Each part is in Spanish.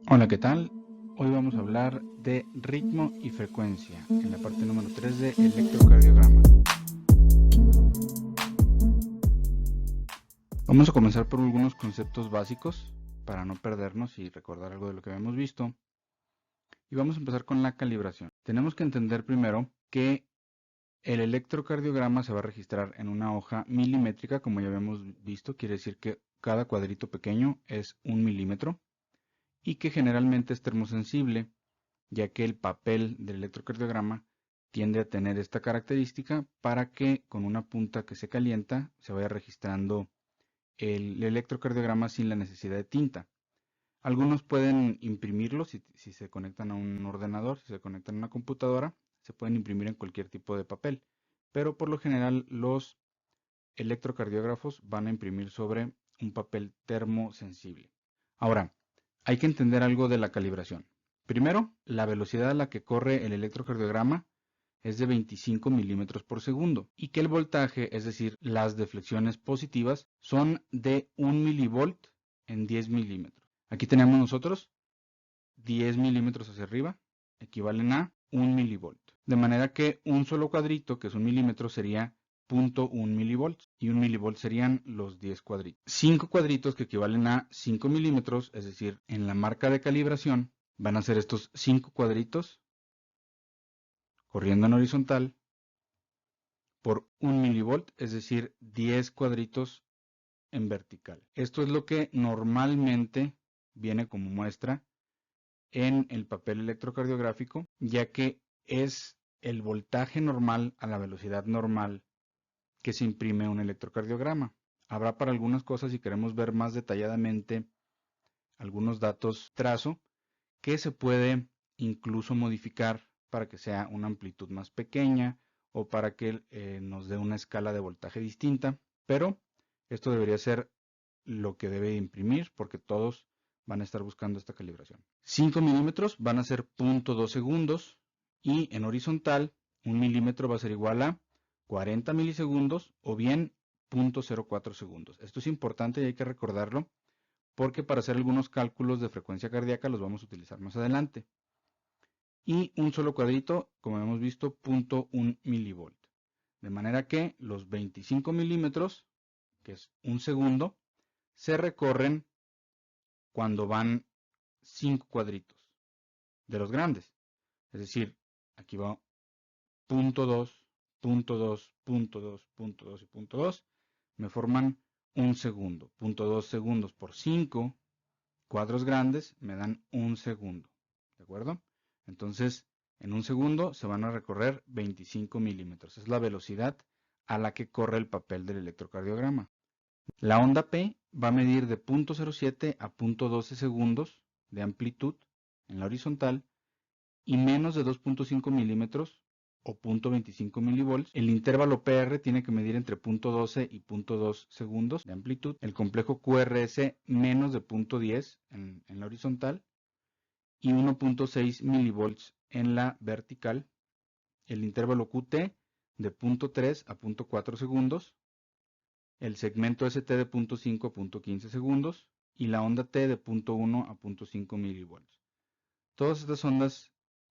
Hola, ¿qué tal? Hoy vamos a hablar de ritmo y frecuencia en la parte número 3 de electrocardiograma. Vamos a comenzar por algunos conceptos básicos para no perdernos y recordar algo de lo que habíamos visto. Y vamos a empezar con la calibración. Tenemos que entender primero que el electrocardiograma se va a registrar en una hoja milimétrica, como ya habíamos visto, quiere decir que cada cuadrito pequeño es 1 milímetro y que generalmente es termosensible, ya que el papel del electrocardiograma tiende a tener esta característica para que con una punta que se calienta se vaya registrando el electrocardiograma sin la necesidad de tinta. Algunos pueden imprimirlo si se conectan a un ordenador, si se conectan a una computadora, se pueden imprimir en cualquier tipo de papel, pero por lo general los electrocardiógrafos van a imprimir sobre un papel termosensible. Ahora, hay que entender algo de la calibración. Primero, la velocidad a la que corre el electrocardiograma es de 25 milímetros por segundo y que el voltaje, es decir, las deflexiones positivas, son de 1 milivolt en 10 milímetros. Aquí tenemos nosotros 10 milímetros hacia arriba, equivalen a 1 milivolt. De manera que un solo cuadrito, que es 1 milímetro, sería 0.1 milivolts y 1 milivolt serían los 10 cuadritos. 5 cuadritos que equivalen a 5 milímetros, es decir, en la marca de calibración van a ser estos 5 cuadritos corriendo en horizontal por 1 milivolt, es decir, 10 cuadritos en vertical. Esto es lo que normalmente viene como muestra en el papel electrocardiográfico, ya que es el voltaje normal a la velocidad normal que se imprime un electrocardiograma. Habrá para algunas cosas, si queremos ver más detalladamente algunos datos trazo, que se puede incluso modificar para que sea una amplitud más pequeña o para que nos dé una escala de voltaje distinta, pero esto debería ser lo que debe imprimir porque todos van a estar buscando esta calibración. 5 milímetros van a ser 0.2 segundos y en horizontal 1 milímetro va a ser igual a 40 milisegundos o bien 0.04 segundos. Esto es importante y hay que recordarlo porque para hacer algunos cálculos de frecuencia cardíaca los vamos a utilizar más adelante. Y un solo cuadrito, como hemos visto, 0.1 milivolt. De manera que los 25 milímetros, que es un segundo, se recorren cuando van 5 cuadritos de los grandes. Es decir, aquí va 0.2, 0.2, 0.2, 0.2 y 0.2. Me forman un segundo. 0.2 segundos por 5 cuadros grandes me dan un segundo. ¿De acuerdo? Entonces, en un segundo se van a recorrer 25 milímetros. Es la velocidad a la que corre el papel del electrocardiograma. La onda P va a medir de 0.07 a 0.12 segundos de amplitud en la horizontal y menos de 2.5 milímetros o 0.25 milivolts. El intervalo PR tiene que medir entre 0.12 y 0.2 segundos de amplitud. El complejo QRS menos de 0.10 en la horizontal y 1.6 milivolts en la vertical. El intervalo QT de 0.3 a 0.4 segundos. El segmento ST de 0.5 a 0.15 segundos y la onda T de 0.1 a 0.5 milivolts. Todas estas ondas,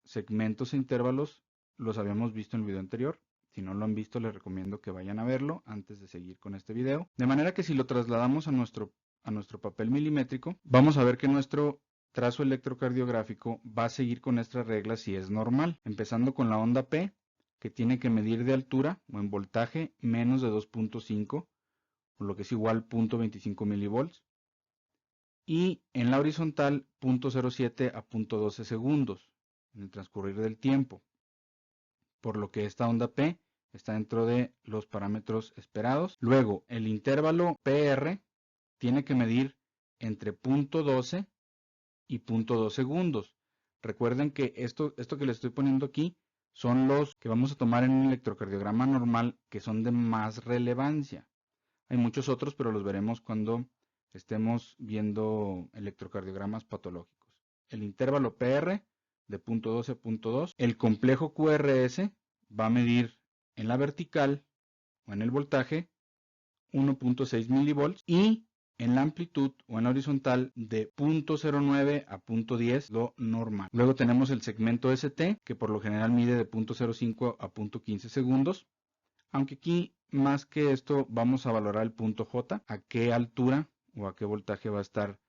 segmentos e intervalos los habíamos visto en el video anterior. Si no lo han visto, les recomiendo que vayan a verlo antes de seguir con este video. De manera que si lo trasladamos a nuestro papel milimétrico, vamos a ver que nuestro trazo electrocardiográfico va a seguir con estas reglas si es normal. Empezando con la onda P, que tiene que medir de altura o en voltaje menos de 2.5, por lo que es igual 0.25 milivolts. Y en la horizontal 0.07 a 0.12 segundos en el transcurrir del tiempo, por lo que esta onda P está dentro de los parámetros esperados. Luego, el intervalo PR tiene que medir entre 0.12 y 0.2 segundos. Recuerden que esto que les estoy poniendo aquí son los que vamos a tomar en un electrocardiograma normal que son de más relevancia. Hay muchos otros, pero los veremos cuando estemos viendo electrocardiogramas patológicos. El intervalo PR de 0.12 a 0.2. El complejo QRS va a medir en la vertical o en el voltaje 1.6 milivolts y En la amplitud o en la horizontal de 0.09 a 0.10, lo normal. Luego tenemos el segmento ST, que por lo general mide de 0.05 a 0.15 segundos. Aunque aquí, más que esto, vamos a valorar el punto J, a qué altura o a qué voltaje va a estar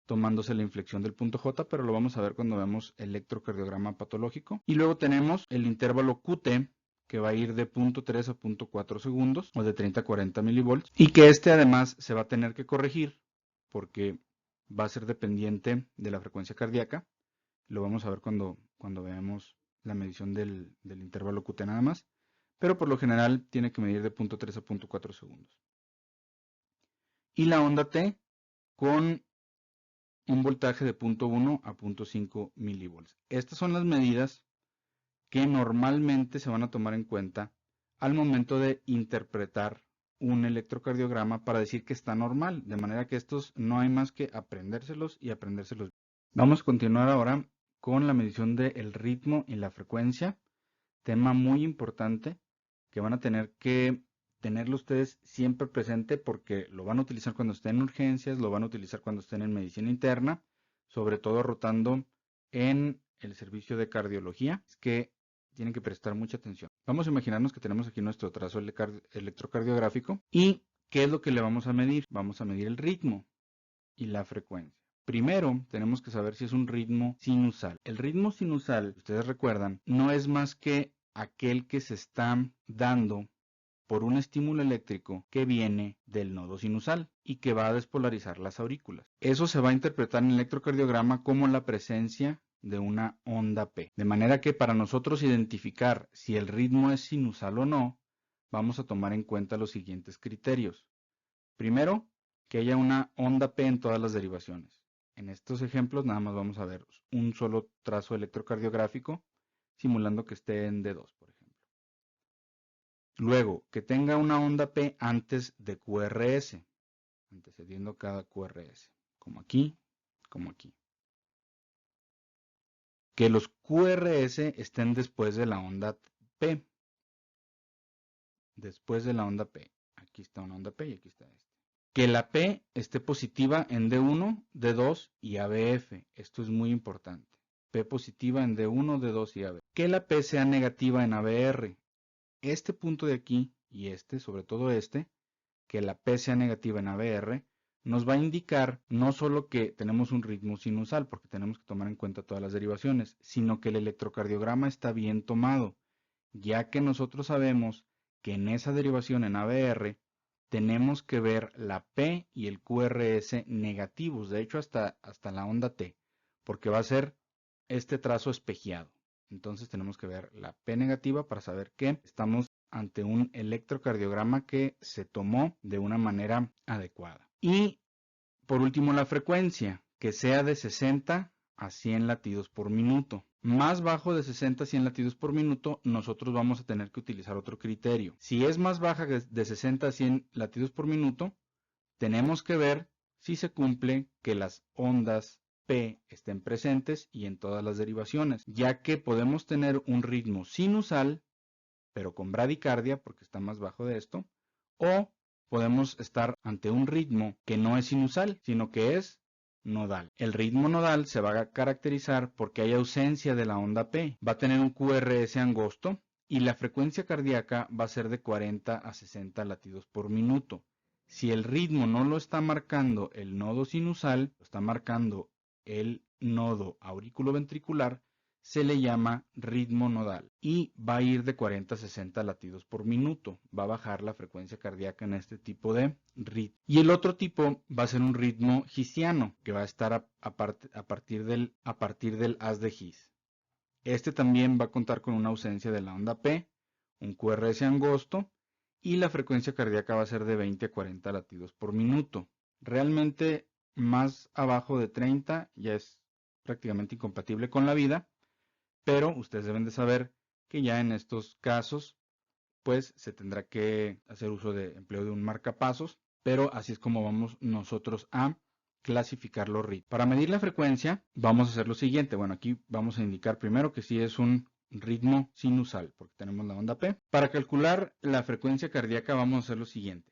tomándose la inflexión del punto J, pero lo vamos a ver cuando veamos electrocardiograma patológico. Y luego tenemos el intervalo QT, que va a ir de 0.3 a 0.4 segundos, o de 30 a 40 milivolts, y que este además se va a tener que corregir, porque va a ser dependiente de la frecuencia cardíaca. Lo vamos a ver cuando veamos la medición del intervalo QT nada más, pero por lo general tiene que medir de 0.3 a 0.4 segundos. Y la onda T con un voltaje de 0.1 a 0.5 milivolts. Estas son las medidas que normalmente se van a tomar en cuenta al momento de interpretar un electrocardiograma para decir que está normal, de manera que estos no hay más que aprendérselos y aprendérselos. Vamos a continuar ahora con la medición del ritmo y la frecuencia, tema muy importante que van a tener que tenerlo ustedes siempre presente porque lo van a utilizar cuando estén en urgencias, lo van a utilizar cuando estén en medicina interna, sobre todo rotando en el servicio de cardiología, es que tienen que prestar mucha atención. Vamos a imaginarnos que tenemos aquí nuestro trazo electrocardiográfico y ¿qué es lo que le vamos a medir? Vamos a medir el ritmo y la frecuencia. Primero, tenemos que saber si es un ritmo sinusal. El ritmo sinusal, ustedes recuerdan, no es más que aquel que se está dando por un estímulo eléctrico que viene del nodo sinusal y que va a despolarizar las aurículas. Eso se va a interpretar en el electrocardiograma como la presencia de una onda P. De manera que para nosotros identificar si el ritmo es sinusal o no, vamos a tomar en cuenta los siguientes criterios. Primero, que haya una onda P en todas las derivaciones. En estos ejemplos nada más vamos a ver un solo trazo electrocardiográfico simulando que esté en D2, por ejemplo. Luego, que tenga una onda P antes de QRS, antecediendo cada QRS, como aquí, como aquí. Que los QRS estén después de la onda P. Después de la onda P. Aquí está una onda P y aquí está esta. Que la P esté positiva en D1, D2 y ABF. Esto es muy importante. P positiva en D1, D2 y ABF. Que la P sea negativa en ABR. Este punto de aquí y este, sobre todo este, que la P sea negativa en ABR, nos va a indicar no solo que tenemos un ritmo sinusal, porque tenemos que tomar en cuenta todas las derivaciones, sino que el electrocardiograma está bien tomado, ya que nosotros sabemos que en esa derivación en ABR tenemos que ver la P y el QRS negativos, de hecho hasta la onda T, porque va a ser este trazo espejeado. Entonces tenemos que ver la P negativa para saber que estamos ante un electrocardiograma que se tomó de una manera adecuada. Y por último la frecuencia, que sea de 60 a 100 latidos por minuto. Más bajo de 60 a 100 latidos por minuto, nosotros vamos a tener que utilizar otro criterio. Si es más baja de 60 a 100 latidos por minuto, tenemos que ver si se cumple que las ondas P estén presentes y en todas las derivaciones, ya que podemos tener un ritmo sinusal, pero con bradicardia, porque está más bajo de esto, o podemos estar ante un ritmo que no es sinusal, sino que es nodal. El ritmo nodal se va a caracterizar porque hay ausencia de la onda P, va a tener un QRS angosto y la frecuencia cardíaca va a ser de 40 a 60 latidos por minuto. Si el ritmo no lo está marcando el nodo sinusal, lo está marcando el nodo auriculoventricular, se le llama ritmo nodal y va a ir de 40 a 60 latidos por minuto. Va a bajar la frecuencia cardíaca en este tipo de ritmo. Y el otro tipo va a ser un ritmo hisiano, que va a estar a partir del haz de His. Este también va a contar con una ausencia de la onda P, un QRS angosto y la frecuencia cardíaca va a ser de 20 a 40 latidos por minuto. Realmente más abajo de 30 ya es prácticamente incompatible con la vida, pero ustedes deben de saber que ya en estos casos pues se tendrá que hacer uso de empleo de un marcapasos, pero así es como vamos nosotros a clasificar los ritmos. Para medir la frecuencia vamos a hacer lo siguiente. Bueno, aquí vamos a indicar primero que sí es un ritmo sinusal, porque tenemos la onda P. Para calcular la frecuencia cardíaca vamos a hacer lo siguiente.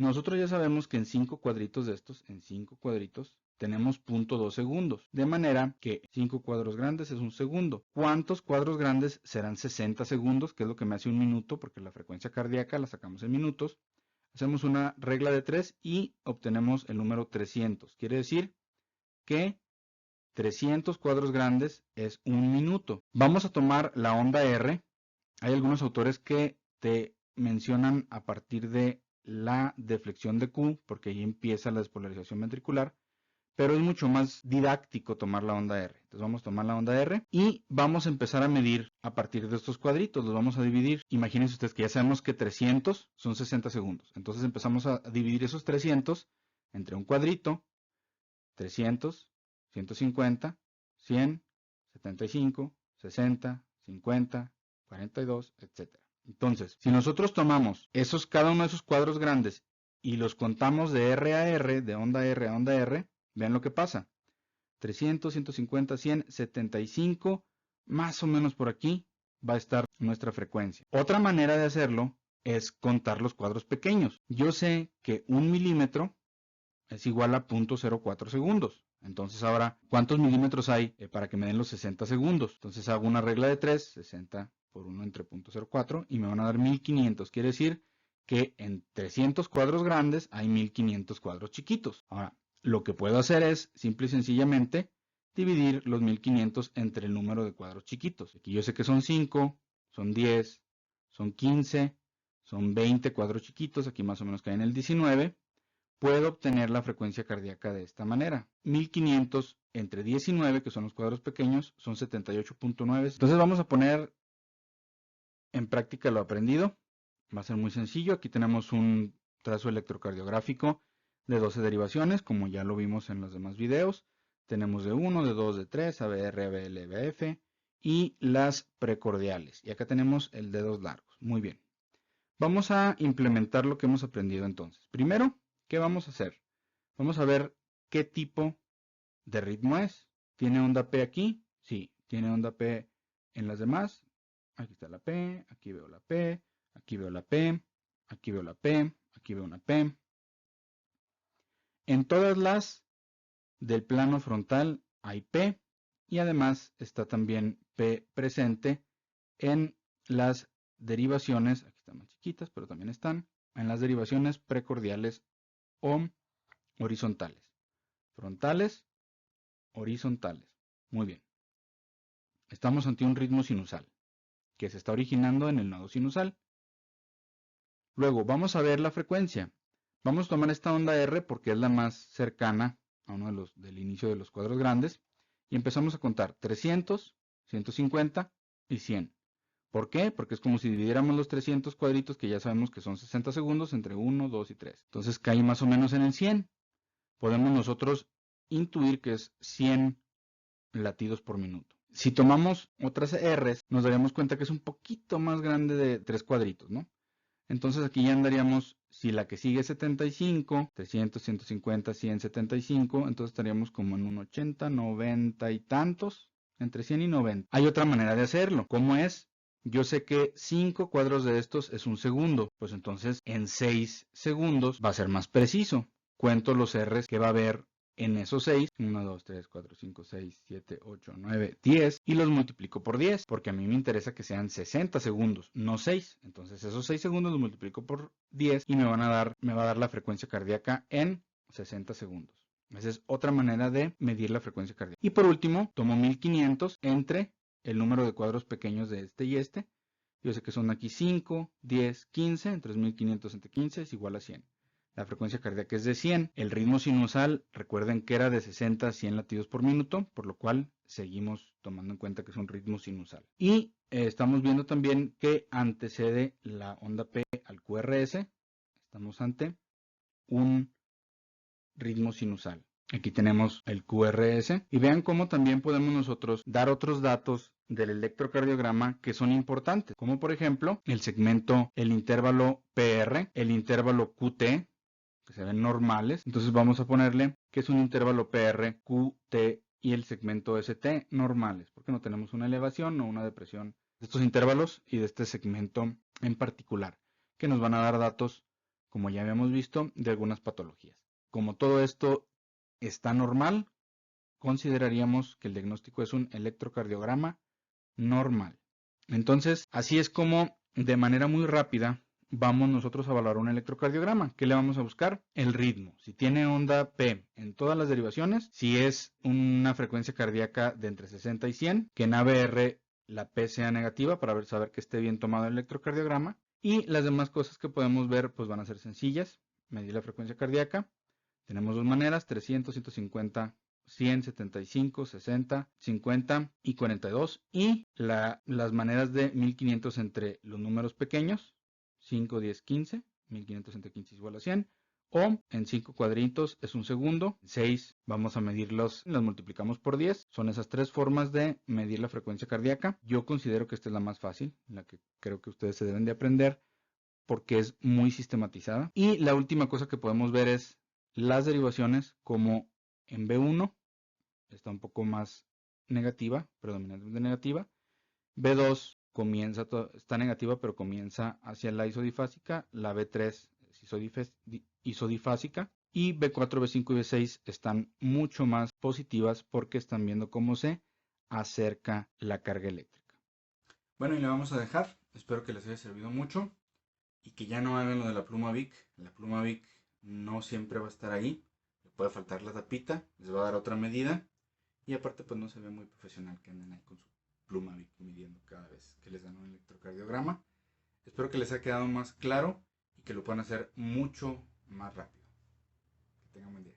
Nosotros ya sabemos que en 5 cuadritos de estos, en 5 cuadritos, tenemos 0.2 segundos. De manera que 5 cuadros grandes es un segundo. ¿Cuántos cuadros grandes serán 60 segundos? Que es lo que me hace un minuto, porque la frecuencia cardíaca la sacamos en minutos. Hacemos una regla de 3 y obtenemos el número 300. Quiere decir que 300 cuadros grandes es un minuto. Vamos a tomar la onda R. Hay algunos autores que te mencionan a partir de la deflexión de Q, porque ahí empieza la despolarización ventricular, pero es mucho más didáctico tomar la onda R. Entonces vamos a tomar la onda R y vamos a empezar a medir a partir de estos cuadritos. Los vamos a dividir. Imagínense ustedes que ya sabemos que 300 son 60 segundos. Entonces empezamos a dividir esos 300 entre un cuadrito, 300, 150, 100, 75, 60, 50, 42, etc. Entonces, si nosotros tomamos cada uno de esos cuadros grandes y los contamos de R a R, de onda R a onda R, vean lo que pasa. 300, 150, 100, 75, más o menos por aquí va a estar nuestra frecuencia. Otra manera de hacerlo es contar los cuadros pequeños. Yo sé que 1 milímetro es igual a 0.04 segundos. Entonces ahora, ¿cuántos milímetros hay para que me den los 60 segundos? Entonces hago una regla de 3, 60 por 1 entre 0.04 y me van a dar 1500. Quiere decir que en 300 cuadros grandes hay 1500 cuadros chiquitos. Ahora, lo que puedo hacer es, simple y sencillamente, dividir los 1500 entre el número de cuadros chiquitos. Aquí yo sé que son 5, son 10, son 15, son 20 cuadros chiquitos. Aquí más o menos cae en el 19. Puedo obtener la frecuencia cardíaca de esta manera. 1500 entre 19, que son los cuadros pequeños, son 78.9. Entonces vamos a poner en práctica lo aprendido. Va a ser muy sencillo. Aquí tenemos un trazo electrocardiográfico de 12 derivaciones, como ya lo vimos en los demás videos. Tenemos de 1, de 2, de 3, ABR, ABL, ABF y las precordiales. Y acá tenemos el dedos largos. Muy bien. Vamos a implementar lo que hemos aprendido entonces. Primero, ¿qué vamos a hacer? Vamos a ver qué tipo de ritmo es. ¿Tiene onda P aquí? Sí. ¿Tiene onda P en las demás? Aquí está la P, aquí veo la P, aquí veo la P, aquí veo la P, aquí veo una P. En todas las del plano frontal hay P y además está también P presente en las derivaciones, aquí están más chiquitas, pero también están, en las derivaciones precordiales o horizontales. Frontales, horizontales. Muy bien. Estamos ante un ritmo sinusal que se está originando en el nodo sinusal. Luego vamos a ver la frecuencia. Vamos a tomar esta onda R porque es la más cercana a uno del inicio de los cuadros grandes y empezamos a contar 300, 150 y 100. ¿Por qué? Porque es como si dividiéramos los 300 cuadritos que ya sabemos que son 60 segundos entre 1, 2 y 3. Entonces cae más o menos en el 100. Podemos nosotros intuir que es 100 latidos por minuto. Si tomamos otras R's, nos daríamos cuenta que es un poquito más grande de 3 cuadritos, ¿no? Entonces aquí ya andaríamos, si la que sigue es 75, 300, 150, 100, 75, entonces estaríamos como en un 80, 90 y tantos, entre 100 y 90. Hay otra manera de hacerlo. ¿Cómo es? Yo sé que 5 cuadros de estos es un segundo, pues entonces en 6 segundos va a ser más preciso. Cuento los R's que va a haber en esos 6, 1, 2, 3, 4, 5, 6, 7, 8, 9, 10 y los multiplico por 10 porque a mí me interesa que sean 60 segundos, no 6. Entonces esos 6 segundos los multiplico por 10 y me va a dar la frecuencia cardíaca en 60 segundos. Esa es otra manera de medir la frecuencia cardíaca. Y por último, tomo 1500 entre el número de cuadros pequeños de este y este. Yo sé que son aquí 5, 10, 15, entonces 1500 entre 15 es igual a 100. La frecuencia cardíaca es de 100. El ritmo sinusal, recuerden que era de 60 a 100 latidos por minuto, por lo cual seguimos tomando en cuenta que es un ritmo sinusal. Y estamos viendo también que antecede la onda P al QRS. Estamos ante un ritmo sinusal. Aquí tenemos el QRS y vean cómo también podemos nosotros dar otros datos del electrocardiograma que son importantes, como por ejemplo el segmento, el intervalo PR, el intervalo QT, que se ven normales. Entonces vamos a ponerle que es un intervalo PR, QT y el segmento ST normales, porque no tenemos una elevación o una depresión de estos intervalos y de este segmento en particular, que nos van a dar datos como ya habíamos visto, de algunas patologías. Como todo esto está normal, consideraríamos que el diagnóstico es un electrocardiograma normal. Entonces, así es como de manera muy rápida vamos nosotros a valorar un electrocardiograma. ¿Qué le vamos a buscar? El ritmo. Si tiene onda P en todas las derivaciones, si es una frecuencia cardíaca de entre 60 y 100, que en ABR la P sea negativa para saber que esté bien tomado el electrocardiograma. Y las demás cosas que podemos ver pues van a ser sencillas. Medir la frecuencia cardíaca. Tenemos dos maneras, 300, 150, 100, 75, 60, 50 y 42. Y las maneras de 1500 entre los números pequeños, 5, 10, 15, 1500 entre 15 es igual a 100. O en 5 cuadritos es un segundo. 6 vamos a medirlos, las multiplicamos por 10. Son esas tres formas de medir la frecuencia cardíaca. Yo considero que esta es la más fácil, la que creo que ustedes se deben de aprender porque es muy sistematizada. Y la última cosa que podemos ver es las derivaciones, como en B1 está un poco más negativa, predominantemente negativa. B2 está negativa, pero comienza hacia la isodifásica. La B3 es isodifásica. Y B4, B5 y B6 están mucho más positivas porque están viendo cómo se acerca la carga eléctrica. Bueno, y le vamos a dejar. Espero que les haya servido mucho y que ya no hagan lo de la pluma Bic. La pluma Bic no siempre va a estar ahí. Le puede faltar la tapita, les va a dar otra medida. Y aparte pues no se ve muy profesional que anden ahí con su pluma Bic midiendo cada vez que les dan un electrocardiograma. Espero que les haya quedado más claro y que lo puedan hacer mucho más rápido. Que tengan buen día.